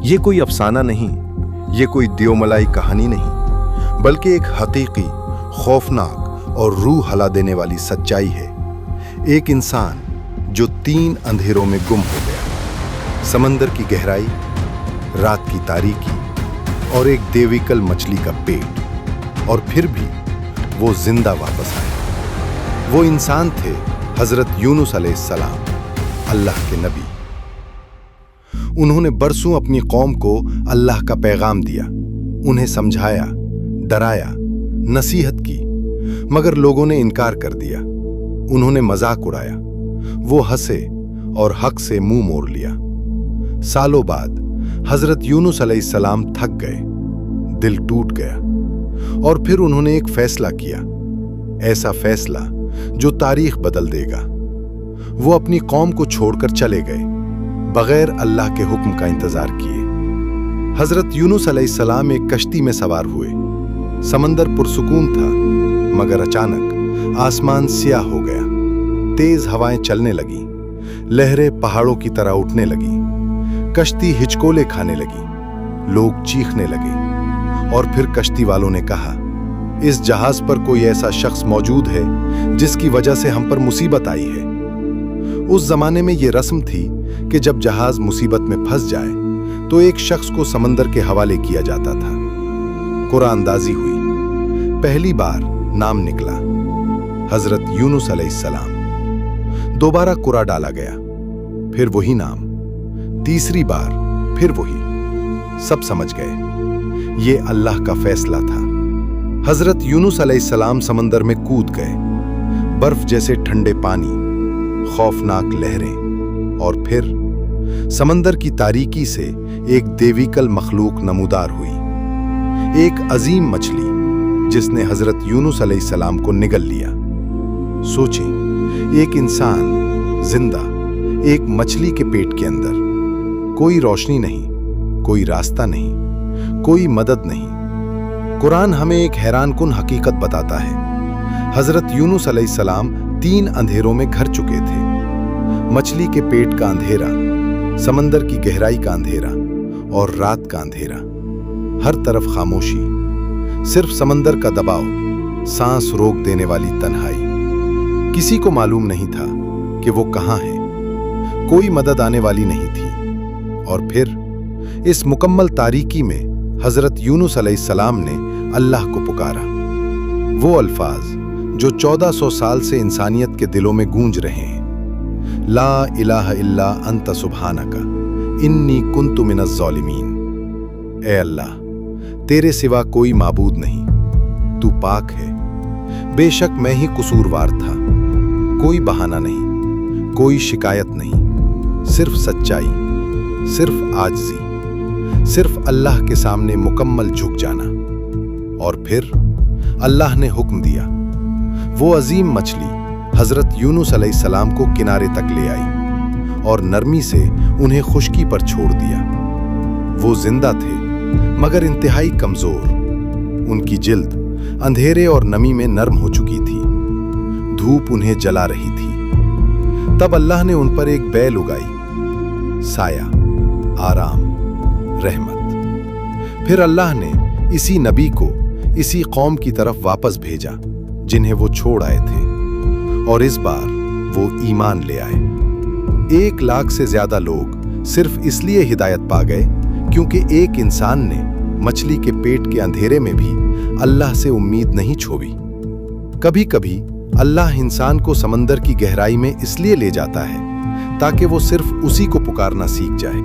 ये कोई अफसाना नहीं, ये कोई दियोमलाई कहानी नहीं, बल्कि एक हकीकी, खौफनाक और रूह हला देने वाली सच्चाई है। एक इंसान जो 3 अंधेरों में गुम हो गया, समंदर की गहराई, रात की तारीकी और एक देविकल मछली का पेट, और फिर भी वो जिंदा वापस आए। वो इंसान थे हजरत यूनुस अलैहिस्सलाम, अल्लाह के नबी। उन्होंने बरसों अपनी कौम को अल्लाह का पैगाम दिया, उन्हें समझाया, डराया, नसीहत की, मगर लोगों ने इनकार कर दिया। उन्होंने मजाक उड़ाया, वो हंसे और हक से मुंह मोड़ लिया। सालों बाद हजरत यूनुस अलैहिस्सलाम थक गए, दिल टूट गया, और फिर उन्होंने एक फैसला किया, ऐसा फैसला जो तारीख बदल देगा। वो अपनी कौम को छोड़कर चले गए, बगैर अल्लाह के हुक्म का इंतजार किए। हजरत यूनुस अलैहिस्सलाम एक कश्ती में सवार हुए। समंदर पुरसुकून था, मगर अचानक आसमान स्याह हो गया। तेज हवाएं चलने लगी, लहरें पहाड़ों की तरह उठने लगी, कश्ती हिचकोले खाने लगी, लोग चीखने लगे। और फिर कश्ती वालों ने कहा, इस जहाज पर कोई ऐसा शख्स मौजूद है जिसकी वजह से हम पर मुसीबत आई है। उस जमाने में यह रस्म थी कि जब जहाज मुसीबत में फंस जाए तो एक शख्स को समंदर के हवाले किया जाता था। कुरानदाजी हुई, पहली बार नाम निकला, हजरत यूनुस अलैहिस्सलाम। दोबारा कुरा डाला गया, फिर वही नाम, तीसरी बार फिर वही। सब समझ गए ये अल्लाह का फैसला था। हजरत यूनुस अलैहिस्सलाम समंदर में कूद गए। बर्फ जैसे ठंडे पानी, खौफनाक लहरें, और फिर समंदर की तारीकी से एक देविकल मखलूक नमूदार हुई, एक अजीम मछली जिसने हजरत यूनुस अलैहिस्सलाम को निगल लिया। सोचें, एक इंसान जिंदा एक मछली के पेट के अंदर, कोई रोशनी नहीं, कोई रास्ता नहीं, कोई मदद नहीं। कुरान हमें एक हैरानकुन हकीकत बताता है। हजरत यूनुस अलैहिस्सलाम 3 अंधेरों में घिर चुके थे। मछली के पेट का अंधेरा, समंदर की गहराई का अंधेरा और रात का अंधेरा। हर तरफ खामोशी, सिर्फ समंदर का दबाव, सांस रोक देने वाली तन्हाई। किसी को मालूम नहीं था कि वो कहां है, कोई मदद आने वाली नहीं थी। और फिर इस मुकम्मल तारीकी में हजरत यूनुस अलैहिस्सलाम ने अल्लाह को पुकारा, वो अल्फाज जो 1400 साल से इंसानियत के दिलों में गूंज रहे हैं, ला इलाहा इल्ला अंता सुब्हानका इन्नी कुन्तु मिनज़ ज़ालिमीन। ए अल्लाह, तेरे सिवा कोई माबूद नहीं, तू पाक है, बेशक मैं ही कसूरवार था। कोई बहाना नहीं, कोई शिकायत नहीं, सिर्फ सच्चाई, सिर्फ आजिज़ी, सिर्फ अल्लाह के सामने मुकम्मल झुक जाना। और फिर अल्लाह ने हुक्म दिया, वो अजीम मछली हजरत यूनुस अलैहिस्सलाम को किनारे तक ले आई और नरमी से उन्हें खुश्की पर छोड़ दिया। वो जिंदा थे, मगर इंतहाई कमजोर। उनकी जिल्द अंधेरे और नमी में नरम हो चुकी थी, धूप उन्हें जला रही थी। तब अल्लाह ने उन पर एक बैल उगाई, साया, आराम, रहमत। फिर अल्लाह ने इसी नबी को इसी कौम की तरफ वापस भेजा जिन्हें वो छोड़ आए थे, और इस बार वो ईमान ले आए। 1 लाख से ज्यादा लोग सिर्फ इसलिए हिदायत पा गए क्योंकि एक इंसान ने मछली के पेट के अंधेरे में भी अल्लाह से उम्मीद नहीं छोड़ी। कभी कभी अल्लाह इंसान को समंदर की गहराई में इसलिए ले जाता है ताकि वो सिर्फ उसी को पुकारना सीख जाए।